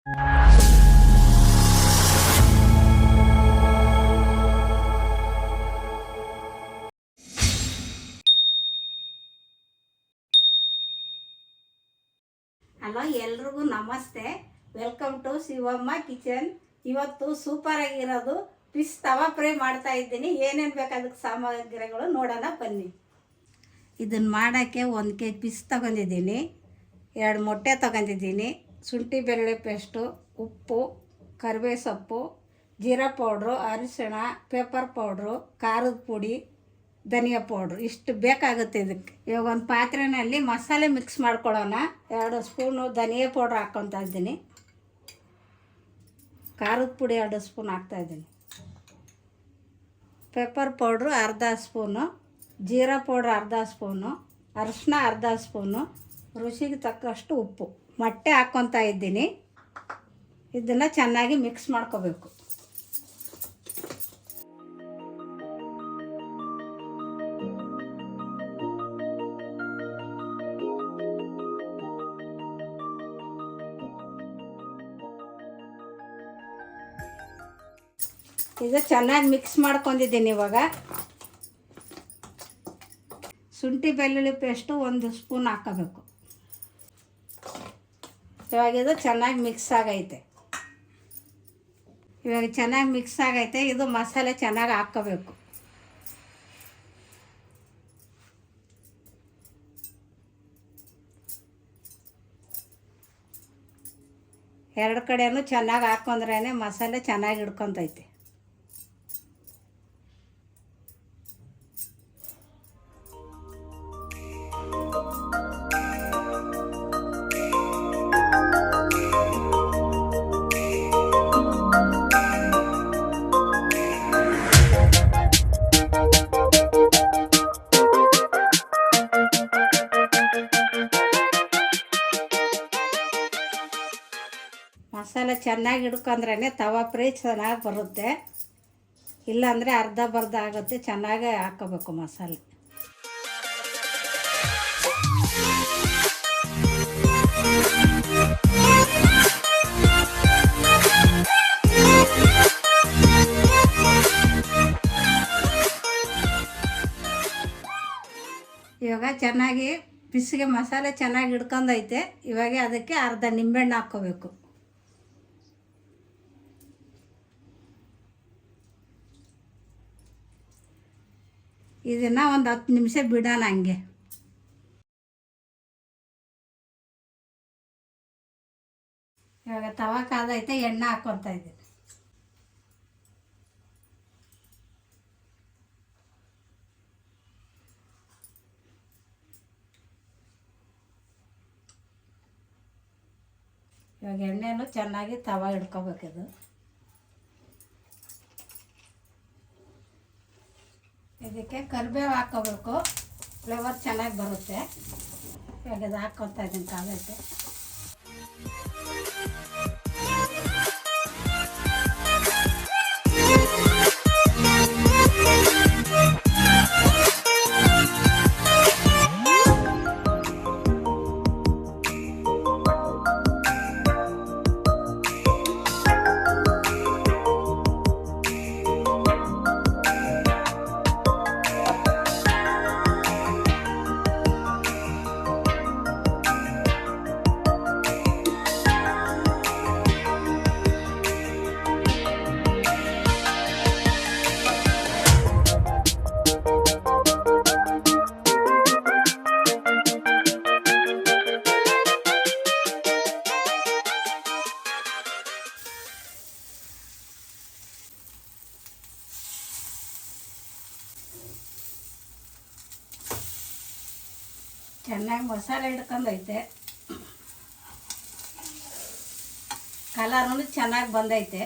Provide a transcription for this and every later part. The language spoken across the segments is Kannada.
ಹಲೋ, ಎಲ್ರಿಗೂ ನಮಸ್ತೆ. Welcome to Shivamma kitchen. ಇವತ್ತು ಸೂಪರ್ ಆಗಿರೋದು ಫಿಶ್ ತವಾ ಫ್ರೈ ಮಾಡ್ತಾ ಇದ್ದೀನಿ. ಏನೇನು ಬೇಕು ಅದಕ್ಕೆ ಸಾಮಗ್ರಿಗಳು ನೋಡೋಣ ಬನ್ನಿ. ಇದನ್ನು ಮಾಡೋಕ್ಕೆ 1 kg ಫಿಶ್ ತೊಗೊಂಡಿದ್ದೀನಿ, 2 ಮೊಟ್ಟೆ ತೊಗೊಂಡಿದ್ದೀನಿ, ಶುಂಠಿ ಬೆಳ್ಳುಳ್ಳಿ ಪೇಸ್ಟು, ಉಪ್ಪು, ಕರಿಬೇವು ಸೊಪ್ಪು, ಜೀರಾ ಪೌಡ್ರು, ಅರಿಶಿಣ, ಪೇಪರ್ ಪೌಡ್ರು, ಖಾರದ ಪುಡಿ, ಧನಿಯಾ ಪೌಡ್ರು ಇಷ್ಟು ಬೇಕಾಗುತ್ತೆ ಇದಕ್ಕೆ. ಇವಾಗ ಒಂದು ಪಾತ್ರೆಯಲ್ಲಿ ಮಸಾಲೆ ಮಿಕ್ಸ್ ಮಾಡ್ಕೊಳ್ಳೋಣ. 2 ಸ್ಪೂನು ಧನಿಯಾ ಪೌಡ್ರ್ ಹಾಕ್ಕೊತಾ ಇದ್ದೀನಿ, ಖಾರದ ಪುಡಿ 2 ಸ್ಪೂನ್ ಹಾಕ್ತಾಯಿದ್ದೀನಿ, ಪೇಪರ್ ಪೌಡ್ರು ಅರ್ಧ ಸ್ಪೂನು, ಜೀರಾ ಪೌಡ್ರ್ ಅರ್ಧ ಸ್ಪೂನು, ಅರಿಶಿನ ಅರ್ಧ ಸ್ಪೂನು, ರುಚಿಗೆ ತಕ್ಕಷ್ಟು ಉಪ್ಪು, ಮೊಟ್ಟೆ ಹಾಕ್ಕೊತಾ ಇದ್ದೀನಿ. ಇದನ್ನು ಚೆನ್ನಾಗಿ ಮಿಕ್ಸ್ ಮಾಡ್ಕೋಬೇಕು. ಇದು ಚೆನ್ನಾಗಿ ಮಿಕ್ಸ್ ಮಾಡ್ಕೊಂಡಿದ್ದೀನಿ. ಇವಾಗ ಶುಂಠಿ ಬೆಳ್ಳುಳ್ಳಿ ಪೇಸ್ಟು 1 ಸ್ಪೂನ್ ಹಾಕೋಬೇಕು. ಇವಾಗ ಇದು ಚೆನ್ನಾಗಿ ಮಿಕ್ಸ್ ಆಗೈತೆ. ಇದು ಮಸಾಲೆ ಚೆನ್ನಾಗಿ ಹಾಕ್ಕೋಬೇಕು. ಎರಡು ಕಡೆಯೂ ಚೆನ್ನಾಗಿ ಹಾಕ್ಕೊಂಡ್ರೇ ಮಸಾಲೆ ಚೆನ್ನಾಗಿ ಹಿಡ್ಕೊತೈತೆ. ಮಸಾಲೆ ಚೆನ್ನಾಗಿ ಹಿಡ್ಕೊಂಡ್ರೇ ತವಾ ಫ್ರೈ ಚೆನ್ನಾಗಿ ಬರುತ್ತೆ. ಇಲ್ಲಾಂದರೆ ಅರ್ಧ ಬರ್ಧ ಆಗುತ್ತೆ. ಚೆನ್ನಾಗೇ ಹಾಕ್ಕೋಬೇಕು ಮಸಾಲೆ. ಇವಾಗ ಚೆನ್ನಾಗಿ ಫಿಶ್ಗೆ ಮಸಾಲೆ ಚೆನ್ನಾಗಿ ಹಿಡ್ಕೊಂಡೈತೆ. ಇವಾಗ ಅದಕ್ಕೆ ಅರ್ಧ ನಿಂಬೆಹಣ್ಣು ಹಾಕ್ಕೋಬೇಕು. ಇದನ್ನು ಒಂದು 10 ನಿಮಿಷ ಬಿಡೋಣ ಹಂಗೆ. ಇವಾಗ ತವಾ ಕಾದೈತೆ, ಎಣ್ಣೆ ಹಾಕ್ಕೊತಾ ಇದ್ದೀನಿ. ಇವಾಗ ಎಣ್ಣೆನೂ ಚೆನ್ನಾಗಿ ತವಾ ಹಿಡ್ಕೋಬೇಕಿದು. ಇದಕ್ಕೆ ಕರಿಬೇವು ಹಾಕ್ಕೋಬೇಕು, ಫ್ಲೇವರ್ ಚೆನ್ನಾಗಿ ಬರುತ್ತೆ. ಇವಾಗ ಇದು ಹಾಕ್ಕೊತಾ ಇದ್ದೀನಿ, ಕಾದೈತೆ. ಚೆನ್ನಾಗಿ ಮಸಾಲೆ ಹಿಡ್ಕೊಂಡೈತೆ. ಕಲರೂ ಚೆನ್ನಾಗಿ ಬಂದೈತೆ.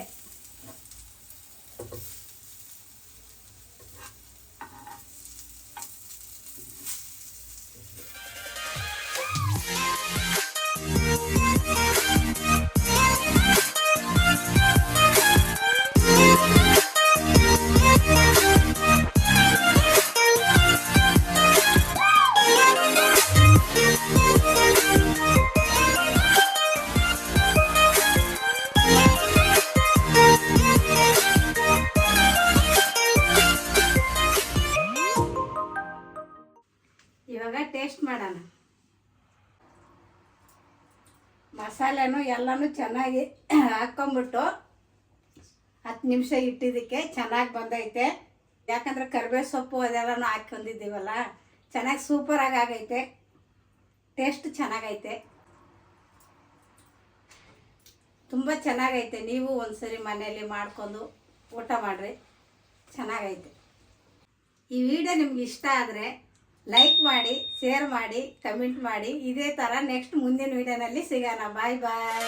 ಮಸಾಲೆನೂ ಎಲ್ಲನೂ ಚೆನ್ನಾಗಿ ಹಾಕ್ಕೊಂಬಿಟ್ಟು 10 ನಿಮಿಷ ಇಟ್ಟಿದ್ದಕ್ಕೆ ಚೆನ್ನಾಗಿ ಬಂದೈತೆ. ಯಾಕಂದರೆ ಕರಿಬೇವು ಸೊಪ್ಪು ಅದೆಲ್ಲನೂ ಹಾಕ್ಕೊಂಡಿದ್ದೀವಲ್ಲ, ಚೆನ್ನಾಗಿ ಸೂಪರಾಗಿ ಆಗೈತೆ. ಟೇಸ್ಟ್ ಚೆನ್ನಾಗೈತೆ, ತುಂಬ ಚೆನ್ನಾಗೈತೆ. ನೀವು ಒಂದ್ಸರಿ ಮನೆಯಲ್ಲಿ ಮಾಡ್ಕೊಂಡು ಊಟ ಮಾಡಿರಿ, ಚೆನ್ನಾಗೈತೆ. ಈ ವಿಡಿಯೋ ನಿಮ್ಗೆ ಇಷ್ಟ ಆದರೆ ಲೈಕ್ ಮಾಡಿ, ಶೇರ್ ಮಾಡಿ, ಕಮೆಂಟ್ ಮಾಡಿ. ಇದೇ ಥರ ನೆಕ್ಸ್ಟ್ ಮುಂದಿನ ವಿಡಿಯೋನಲ್ಲಿ ಸಿಗೋಣ. ಬಾಯ್ ಬಾಯ್.